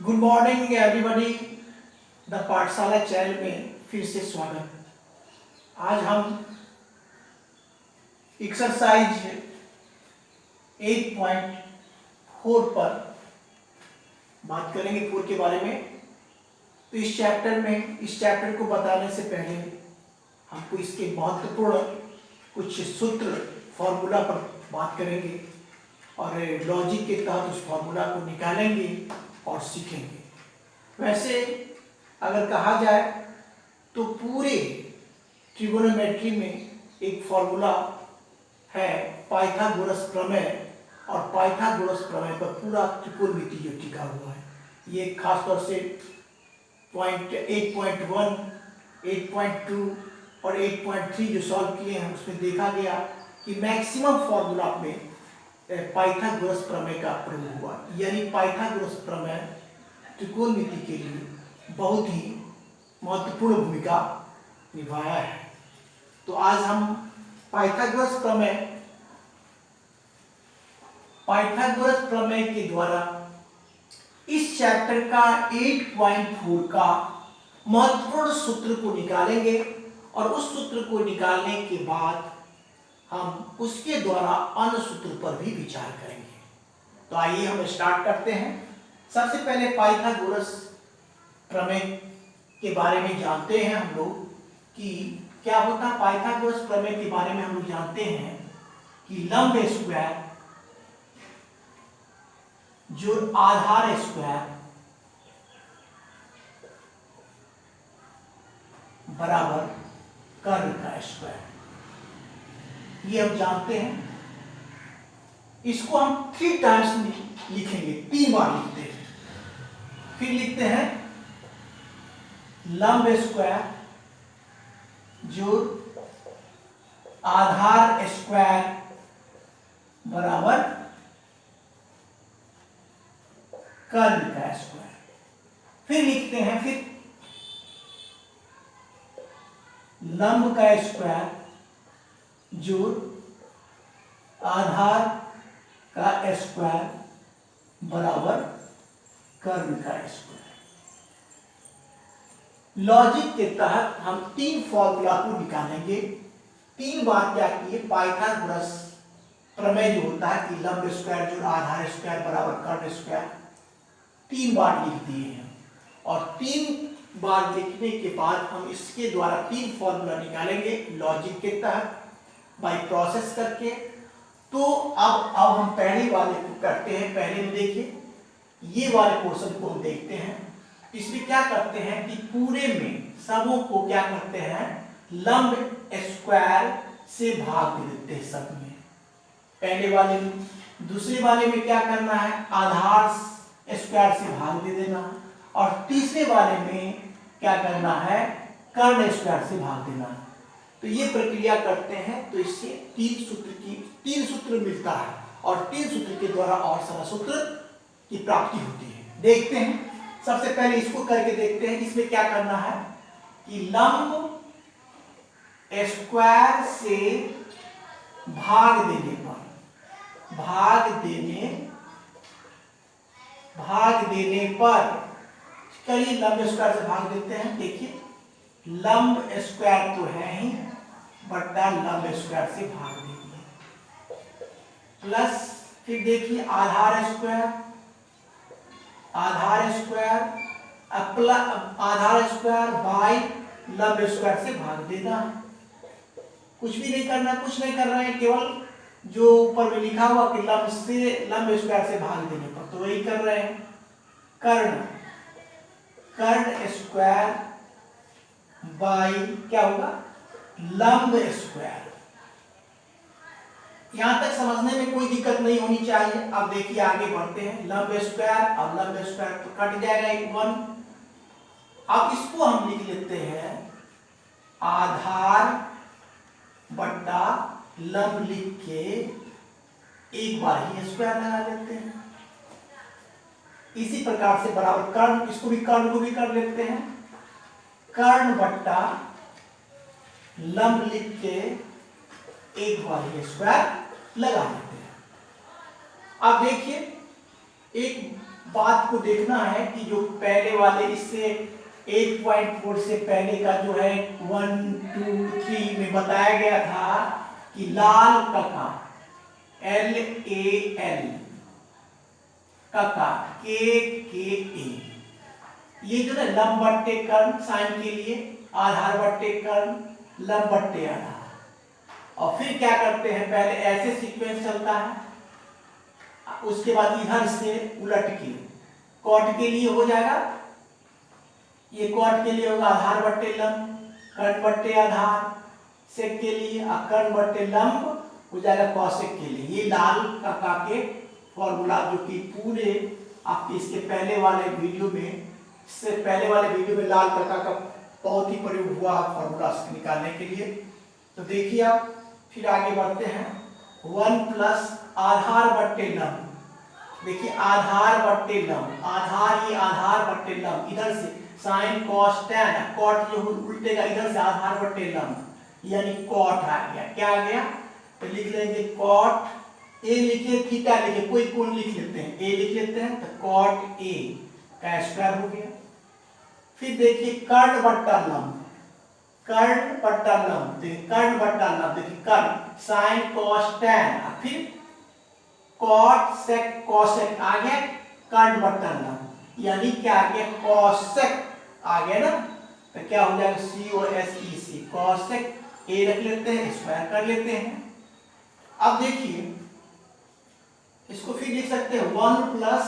Good morning everybody. The पाठशाला channel में फिर से स्वागत। आज हम एक्सरसाइज 8.4 पर बात करेंगे, 4 के बारे में। तो इस चैप्टर को बताने से पहले हमको इसके महत्वपूर्ण कुछ सूत्र फॉर्मूला पर बात करेंगे और लॉजिक के तहत उस फॉर्मूला को निकालेंगे और सीखेंगे। वैसे अगर कहा जाए तो पूरे ट्रिगोनोमेट्री में एक फॉर्मूला है पाइथागोरस प्रमेय, और पाइथागोरस प्रमेय पर पूरा त्रिकोणमिति जो टिका हुआ है। ये खासतौर से पॉइंट 8.1, 8.2 और 8.3 जो सॉल्व किए हैं उसमें देखा गया कि मैक्सिमम फॉर्मूला में पाइथागोरस प्रमेय का प्रयोग हुआ। यानी पाइथागोरस प्रमेय त्रिकोणमिति के लिए बहुत ही महत्वपूर्ण भूमिका निभाया है। तो आज हम पाइथागोरस प्रमेय के द्वारा इस चैप्टर का 8.4 का महत्वपूर्ण सूत्र को निकालेंगे और उस सूत्र को निकालने के बाद हम उसके द्वारा अन्य सूत्र पर भी विचार करेंगे। तो आइए हम स्टार्ट करते हैं। सबसे पहले पाइथागोरस प्रमेय के बारे में जानते हैं हम लोग कि क्या होता है। पाइथागोरस प्रमेय के बारे में हम लोग जानते हैं कि लंब स्क्वायर जो आधार स्क्वायर बराबर कर्ण का स्क्वायर, ये हम जानते हैं। इसको हम 3 टाइम्स लिखेंगे, 3 बार लिखते हैं। फिर लिखते हैं लंब स्क्वायर जो आधार स्क्वायर बराबर कर्ण का स्क्वायर। फिर लिखते हैं लंब का स्क्वायर जो आधार का स्क्वायर बराबर कर्ण का स्क्वायर। लॉजिक के तहत हम 3 फॉर्मूला को निकालेंगे। 3 बार क्या किए, पाइथागोरस प्रमेय जो होता है कि लंब स्क्वायर जो आधार स्क्वायर बराबर कर्ण स्क्वायर, 3 बार लिख दिए हैं। और 3 बार लिखने के बाद हम इसके द्वारा 3 फॉर्मूला निकालेंगे लॉजिक के तहत बाय प्रोसेस करके। तो अब हम पहले वाले को करते हैं। पहले में देखिए ये वाले पोर्शन को हम देखते हैं। इसमें क्या करते हैं कि पूरे में सबों को क्या करते हैं, लंब स्क्वायर से भाग दे देते हैं सब में। पहले वाले में। दूसरे वाले में क्या करना है, आधार स्क्वायर से भाग दे देना। और तीसरे वाले में क्या करना है, कर्ण स्क्वायर से भाग देना। तो ये प्रक्रिया करते हैं तो इससे 3 सूत्र मिलता है और 3 सूत्र के द्वारा और सारा सूत्र की प्राप्ति होती है। देखते हैं, सबसे पहले इसको करके देखते हैं। इसमें क्या करना है कि लंब स्क्वायर से भाग देने पर चलिए लंब स्क्वायर से भाग देते हैं। देखिए लंब स्क्वायर तो है ही, बटा लंब स्क्वायर से भाग देंगे प्लस फिर देखिए आधार स्क्वायर बाय लंब स्क्वायर से भाग देना है। कुछ भी नहीं करना, कुछ नहीं कर रहे हैं, केवल जो ऊपर में लिखा हुआ कि लंब स्क्वायर से भाग देने पर, तो वही कर रहे हैं। कर्ण स्क्वायर बाय क्या होगा, लंब स्क्वायर। यहां तक समझने में कोई दिक्कत नहीं होनी चाहिए। अब देखिए आगे बढ़ते हैं। लंब स्क्वायर और लंब स्क्वायर तो कट जाएगा 1। अब इसको हम लिख लेते हैं आधार बट्टा लंब लिख के एक बार ही स्क्वायर लगा लेते हैं। इसी प्रकार से बराबर कर्ण, इसको भी कर्ण को भी कर लेते हैं। कर्ण बट्टा लंब लिख के एक बार ही स्क्वायर लगा लेते हैं। अब देखिए एक बात को देखना है कि जो पहले वाले इससे 8.4 से पहले का जो है 1 2 3 में बताया गया था कि लाल कका LAL कका KKA, ये जो है लंब बट्टे कर्ण साइन के लिए, आधार बट्टे कर्ण, लंब बट्टे आधार। और फिर क्या करते हैं, पहले ऐसे सीक्वेंस चलता है, उसके बाद इधर से उलट के कॉट के लिए हो जाएगा, ये कॉट के लिए होगा आधार बट्टे लंब, कर्ण बट्टे आधार, सेक के लिए और कर्ण बट्टे लंब हो जाएगा कॉसेक के लिए। ये लाल कका के फॉर्मूला जो कि पूरे आपके इसके पहले वाले वीडियो में, इससे पहले वाले वीडियो में लाल कका का बहुत ही प्रयोग हुआ फॉर्मूला निकालने के लिए। तो देखिए आप, फिर आगे बढ़ते हैं। 1 प्लस आधार बट्टे लंब, देखिए आधार बट्टे लंब, आधार ये आधार बट्टे लंब, इधर से साइन कॉस टैन, कॉट जो उल्टेगा इधर से आधार बट्टे लंब, यानी कॉट आ गया। क्या आ गया, तो लिख लेंगे कॉट ए, लिखिए थीटा लिखिए, कोई कोण लिख लेते हैं, ए लिख लेते हैं, तो कॉट ए का स्क्वायर हो गया। फिर देखिए कर्ण बट्टा लंब, कर्ण बट्टा लंब, देखिए कर्ण बट्टा लंब, देखिए कर्ण साइन कॉस टैन, फिर कॉट सेक कॉसेक आ गया, कर्ण बट्टा लंब, यानी क्या आ गया, कॉसेक आ गया ना, तो क्या हो जाएगा COSEC, कॉसेक ए रख लेते हैं, स्क्वायर कर लेते हैं। अब देखिए इसको फिर लिख सकते हैं 1 प्लस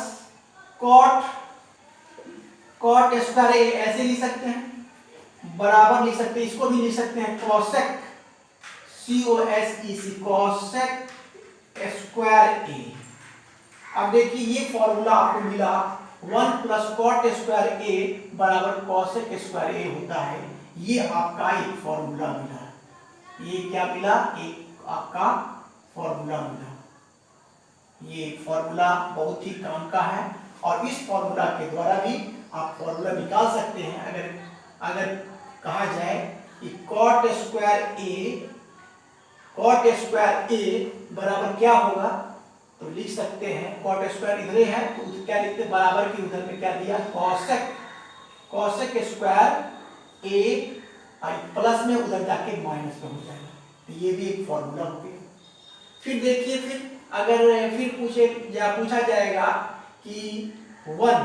कॉट, कॉट स्क्वायर ए ऐसे लिख सकते हैं, बराबर लिख सकते हैं, इसको भी लिख सकते हैं कॉसेक COSEC, कॉसेक स्क्वायर ए। अब देखिए ये फॉर्मूला आपको मिला 1 प्लस कॉट स्क्वायर ए बराबर कॉसेक स्क्वायर ए होता है। ये आपका एक फॉर्मूला मिला, ये क्या मिला, एक आपका फॉर्मूला मिला। ये फॉर्मूला बहुत ही काम का है और इस फॉर्मूला के द्वारा भी आप फॉर्मूला निकाल सकते हैं। अगर कहा जाए कि कॉट स्क्वायर ए बराबर क्या होगा, तो लिख सकते हैं कॉट स्क्वायर इधर है तो क्या लिखते हैं, बराबर की उधर में क्या दिया, कॉसेक स्क्वायर ए, प्लस में उधर जाके माइनस में हो जाएगा। तो ये भी एक फॉर्मूला हो गया। फिर देखिए, फिर अगर फिर पूछा जाएगा कि 1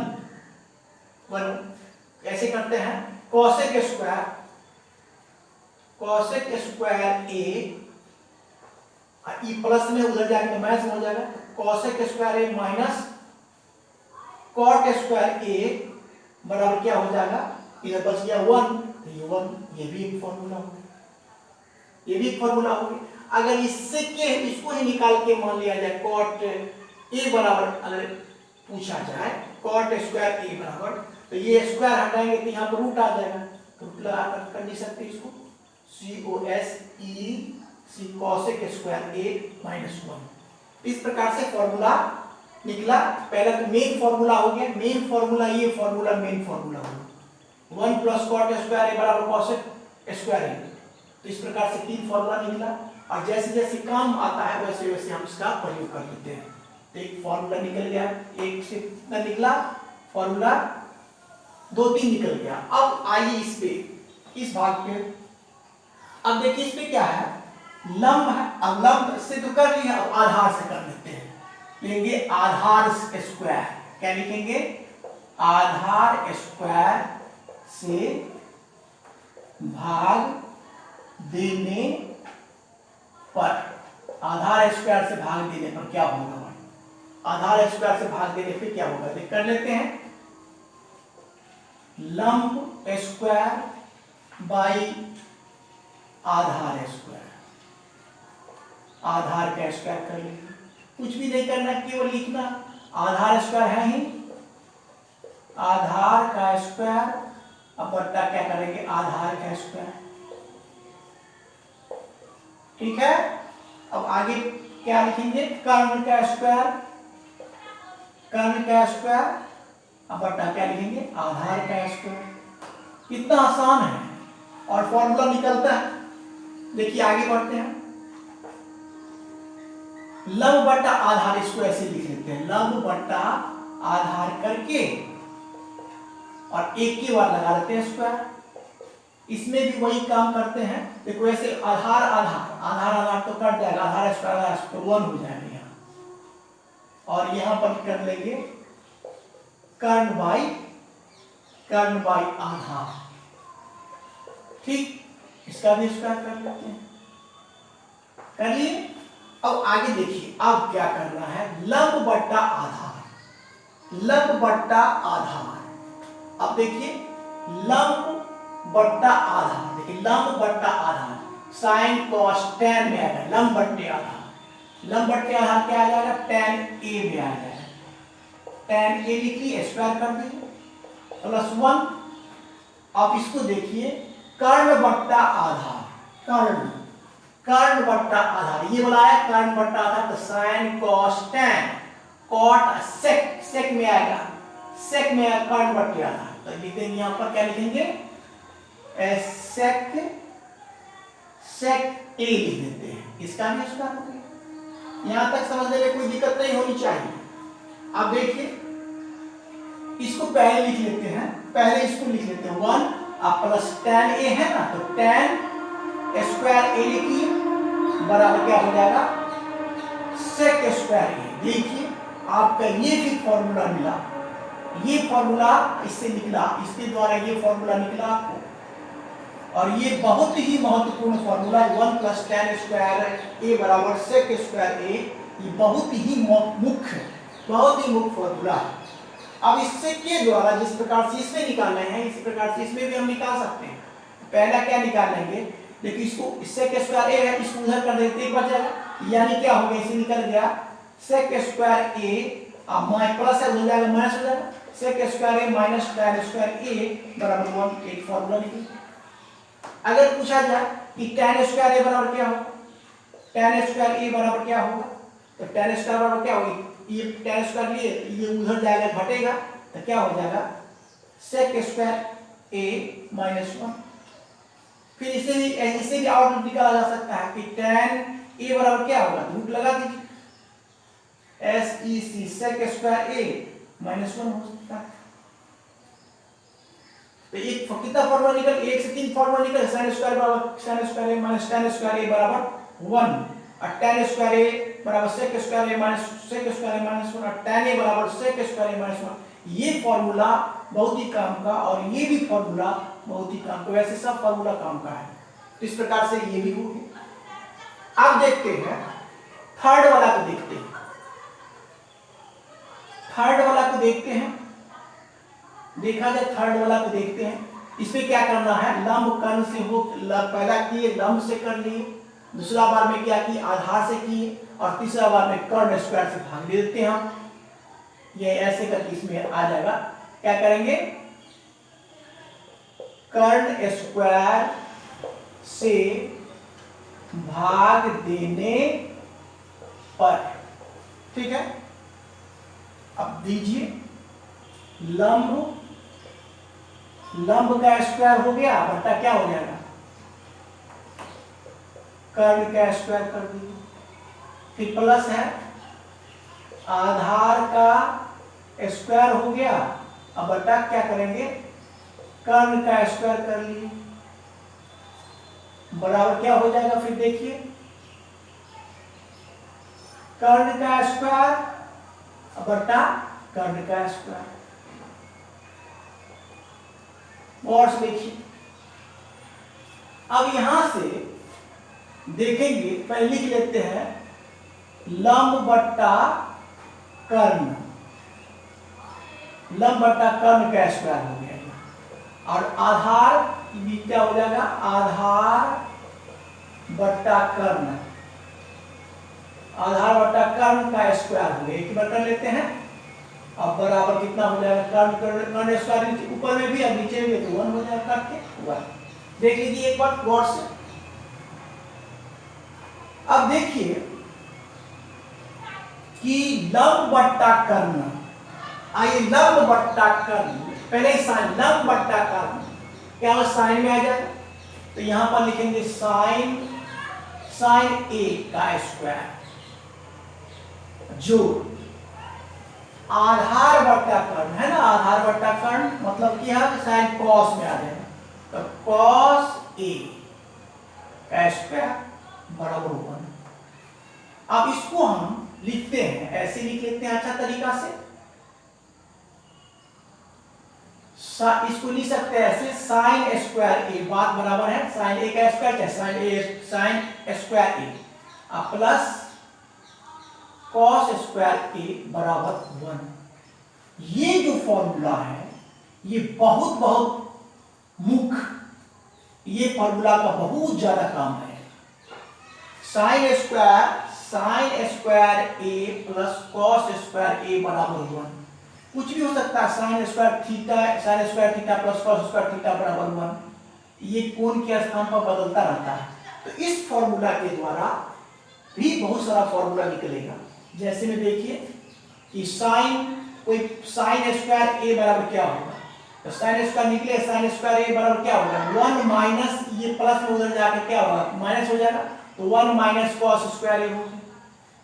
ऐसे करते हैं, कॉसेक स्क्वायर ए, ई प्लस में उधर जाके माइनस में हो जाएगा, कॉसेक स्क्वायर ए माइनस कॉट स्क्वायर ए बराबर क्या हो जाएगा, इधर बच गया 1, तो ये 1, ये भी एक फॉर्मूला हो गया, ये भी एक फॉर्मूला हो गया। अगर इससे के इसको ही निकाल के मान लिया जाए कॉट ए बराबर, अगर पूछा जाए कॉट स्क्वायर ए बराबर, तो ये स्क्वायर हटाएंगे तो यहाँ पर रूट आ जाएगा, तो रूट लगा कर नहीं सकते इसको, COSEC कॉसेक स्क्वायर ए माइनस 1। इस प्रकार से फॉर्मूला निकला। पहला तो मेन फॉर्मूला हो गया, मेन फॉर्मूला ये फॉर्मूला मेन फॉर्मूला हो 1 प्लस कॉट स्क्वायर ए बराबर कॉसेक स्क्वायर ए। तो इस प्रकार से 3 फॉर्मूला निकला और जैसे जैसे काम आता है वैसे वैसे हम इसका प्रयोग कर लेते हैं। तो एक फॉर्मूला निकल गया, एक से कितना निकला फॉर्मूला, 2-3 निकल गया। अब आइए इस पे, इस भाग पे, अब देखिए इस पे क्या है, लंब है। अब लंब से तो कर लिया, अब आधार से कर लेते हैं, लेंगे आधार स्क्वायर, क्या लिखेंगे, आधार स्क्वायर से भाग देने पर, आधार स्क्वायर से भाग देने पर क्या होगा, आधार स्क्वायर से भाग देने पर क्या होगा, देख कर लेते हैं। लंब स्क्वायर बाई आधार स्क्वायर, आधार का स्क्वायर कर लेंगे, कुछ भी नहीं करना, केवल लिखना आधार स्क्वायर है ही, आधार का स्क्वायर, अब बट्टा क्या करेंगे, आधार का स्क्वायर, ठीक है। अब आगे क्या लिखेंगे, कर्ण का स्क्वायर, कर्ण का स्क्वायर, अब बट्टा क्या लिखेंगे, आधार का स्क्वायर। इतना आसान है और फॉर्मूला निकलता है। देखिए आगे बढ़ते हैं, लंब बट्टा आधार, इसको ऐसे लिख लेते हैं, लंब बट्टा आधार करके और एक के बाद लगा देते हैं स्क्वायर। इसमें भी वही काम करते हैं। देखो ऐसे आधार आधार आधार आधार तो कट जाएगा, आधार स्क्वायर 1 हो जाएगा यहाँ, और यहाँ पर कर लेंगे कर्ण बाई आधार। ठीक, इसका भी स्क्वायर कर लेते हैं। कर लिए। अब आगे देखिए, अब क्या करना है, लंब बट्टा आधार। लंब बट्टा आधार, अब देखिए लंब बट्टा आधार, देखिए लंब बट्टा आधार साइन कॉस tan में आएगा। लंब बट्टे आधार, लंब बट्टे आधार क्या आ जाएगा, tan a में आ जाएगा। tan a लिख लिए, स्क्वायर कर दीजिए +1। अब इसको देखिए कर्ण बट्टा आधार, कर्ण बट्टा आधार, ये बोला है कर्ण बट्टा आधार, तो sine cos tan cot sec में आएगा, सेक में आएगा कर्ण बट्टे आधार। तो लिखेंगे यहाँ पर क्या लिखेंगे, सेक a लिख देते हैं। इसका भी स्क्वायर हो गया। यहां तक समझने में कोई दिक्कत नहीं होनी चाहिए। अब देखिए इसको पहले लिख लेते हैं, पहले इसको लिख लेते हैं 1 अब प्लस tan a है ना, तो tan स्क्वायर a लिखिए बराबर क्या हो जाएगा, सेक स्क्वायर a। देखिए आपका ये फिर फॉर्मूला मिला, ये फॉर्मूला इससे निकला, इसके द्वारा ये फॉर्मूला निकला आपको। और ये बहुत ही महत्वपूर्ण फॉर्मूला 1 + tan स्क्वायर a बराबर सेक स्क्वायर a, ये बहुत ही मुख्य फॉर्मूला। अब इससे के द्वारा जिस प्रकार से इसमें निकालना है, इस प्रकार से इसमें भी हम निकाल सकते हैं। पहला क्या निकालेंगे, देखिए इसको सेक स्क्वायर a है, इसको उधर कर देते हैं, बच जाएगा, यानी क्या हो गया, इसे निकल गया सेक स्क्वायर a, अब प्लस हो जाएगा माइनस हो जाएगा, sec square a minus tan square a बराबर 1। एक फॉर्मूला निकल। अगर पूछा जाए कि tan स्क्वायर a बराबर क्या होगा, tan स्क्वायर a बराबर क्या होगा, तो tan स्क्वायर बराबर क्या होगी, ये tan स्क्वायर लिए ये उधर जाएगा घटेगा, तो क्या हो जाएगा सेक स्क्वायर a माइनस 1। फिर इसे भी आउटपुट निकाला जा सकता है कि tan a बराबर क्या होगा, रूट लगा दीजिए, SEC sec square a minus 1 हो सकता है। तो एक कितना फॉर्मूला निकल, 1 से 3 फॉर्मूला निकल, sin स्क्वायर बराबर sin square a minus tan square a बराबर 1, और tan स्क्वायर a बराबर sec square a minus sec square a minus 1, और tan a बराबर सेक स्क्वायर a माइनस 1। ये फॉर्मूला बहुत ही काम का, और ये भी फॉर्मूला बहुत ही काम का, वैसे सब फॉर्मूला काम का है। तो इस प्रकार से ये भी होगी। अब देखते हैं थर्ड वाला को देखते हैं, थर्ड वाला को देखते हैं। देखा जाए थर्ड वाला को देखते हैं, इसमें क्या करना है, लंब कर्ण से हो, पहला किए लंब से कर लिए, दूसरा बार में क्या किए आधार से किए, और तीसरा बार में कर्ण स्क्वायर से भाग दे देते हैं हम। ये ऐसे करके इसमें आ जाएगा, क्या करेंगे, कर्ण स्क्वायर से भाग देने पर, ठीक है। अब दीजिए लंब का स्क्वायर हो गया बट्टा क्या हो जाएगा, कर्ण का स्क्वायर कर दीजिए, फिर प्लस है आधार का स्क्वायर हो गया, अब बट्टा क्या करेंगे, कर्ण का स्क्वायर कर लिए, बराबर क्या हो जाएगा, फिर देखिए कर्ण का स्क्वायर बट्टा कर्ण का स्क्वायर। और देखिए अब यहां से देखेंगे, पहले लिख लेते हैं लंब बट्टा कर्ण, लंब बट्टा कर्ण का स्क्वायर हो गया, और आधार भी क्या हो जाएगा, आधार बट्टा कर्ण, आधार बट्टा कर्ण का स्क्वायर हो गया, एक बार कर लेते हैं। अब बराबर कितना हो जाएगा, कर्ण स्क्वायर ऊपर में भी और नीचे भी, तो 1 हो जाएगा, काट के 1। देख लीजिए एक बार गौर से। अब देखिए कि लंब बट्टा कर्ण, आइए लंब बट्टा कर्ण, पहले साइन लंब बट्टा कर्ण क्या हो, साइन में आ जाएगा, तो यहां पर लिखेंगे साइन a का स्क्वायर जोड़ आधार बट्टा कर्ण है ना, आधार बट्टा कर्ण मतलब कि यहाँ साइन कॉस में आ जाएगा, तो कॉस ए का स्क्वायर बराबर 1। अब इसको हम लिखते हैं, ऐसे लिख लेते हैं अच्छा तरीका से, इसको लिख सकते हैं ऐसे, साइन स्क्वायर ए बात बराबर है साइन ए का स्क्वायर क्या, साइन स्क्वायर ए प्लस कॉस स्क्वायर ए बराबर 1। ये जो फॉर्मूला है ये बहुत बहुत मुख्य, ये फॉर्मूला का बहुत ज्यादा काम है। साइन स्क्वायर ए प्लस कॉस स्क्वायर ए बराबर 1, कुछ भी हो सकता है, sine square theta plus cos square theta बराबर 1, ये कोण के स्थान पर बदलता रहता है। तो इस फॉर्मूला के द्वारा भी बहुत सारा फॉर्मूला निकलेगा। जैसे में देखिए कि साइन स्क्वायर ए बराबर क्या होगा, तो साइन स्क्वायर निकले, साइन स्क्वायर ए बराबर क्या होगा 1 माइनस, ये प्लस में उधर जाकर क्या होगा माइनस हो जाएगा, तो 1 माइनस कॉस स्क्वायर ए होगा।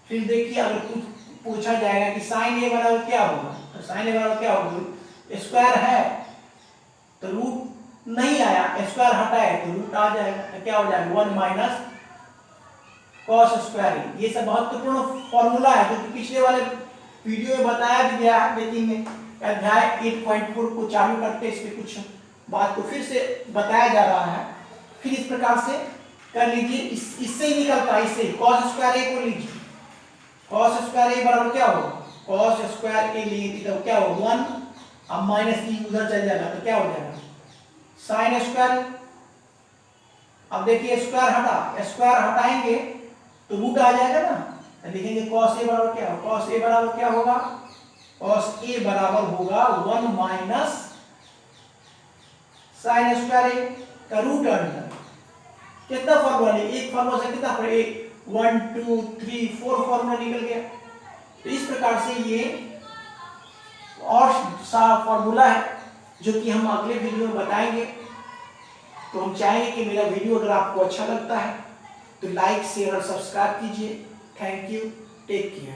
फिर देखिए अगर कुछ पूछा जाएगा कि साइन ए बराबर क्या होगा, तो साइन ए बराबर क्या होगा, स्क्वायर है तो रूट नहीं आया, स्क्वायर हटाए तो रूट आ जाएगा, तो क्या हो जाएगा 1 माइनस कॉस स्क्वायर ए। ये सब महत्वपूर्ण फॉर्मूला है जो पिछले वाले वीडियो में बताया भी गया है, लेकिन अध्याय 8.4 को चालू करते इस पे कुछ बात को फिर से बताया जा रहा है। फिर इस प्रकार से कर लीजिए, इससे ही निकलता है, इससे कॉस स्क्वायर ए को लीजिए, कॉस स्क्वायर ए बराबर क्या होगा, कॉस स्क्वायर ए लीजिए तो क्या होगा 1, अब माइनस ई उधर चल जाएगा तो क्या हो जाएगा साइन स्क्वायर। अब देखिए स्क्वायर हटाएंगे तो रूट आ जाएगा ना, तो लिखेंगे कॉस ए बराबर क्या होगा, कॉस ए बराबर क्या होगा, कॉस ए बराबर होगा 1 माइनस साइन स्क्वायर ए का रूट अंडर कितना फॉर्मूला है, एक फॉर्मूला से कितना पड़े 1 2 3 4 फॉर्मूला निकल गया। तो इस प्रकार से ये और सा फॉर्मूला है जो कि हम अगले वीडियो में बताएंगे। तो हम चाहेंगे कि मेरा वीडियो अगर आपको अच्छा लगता है तो लाइक शेयर और सब्सक्राइब कीजिए। Thank you, take care.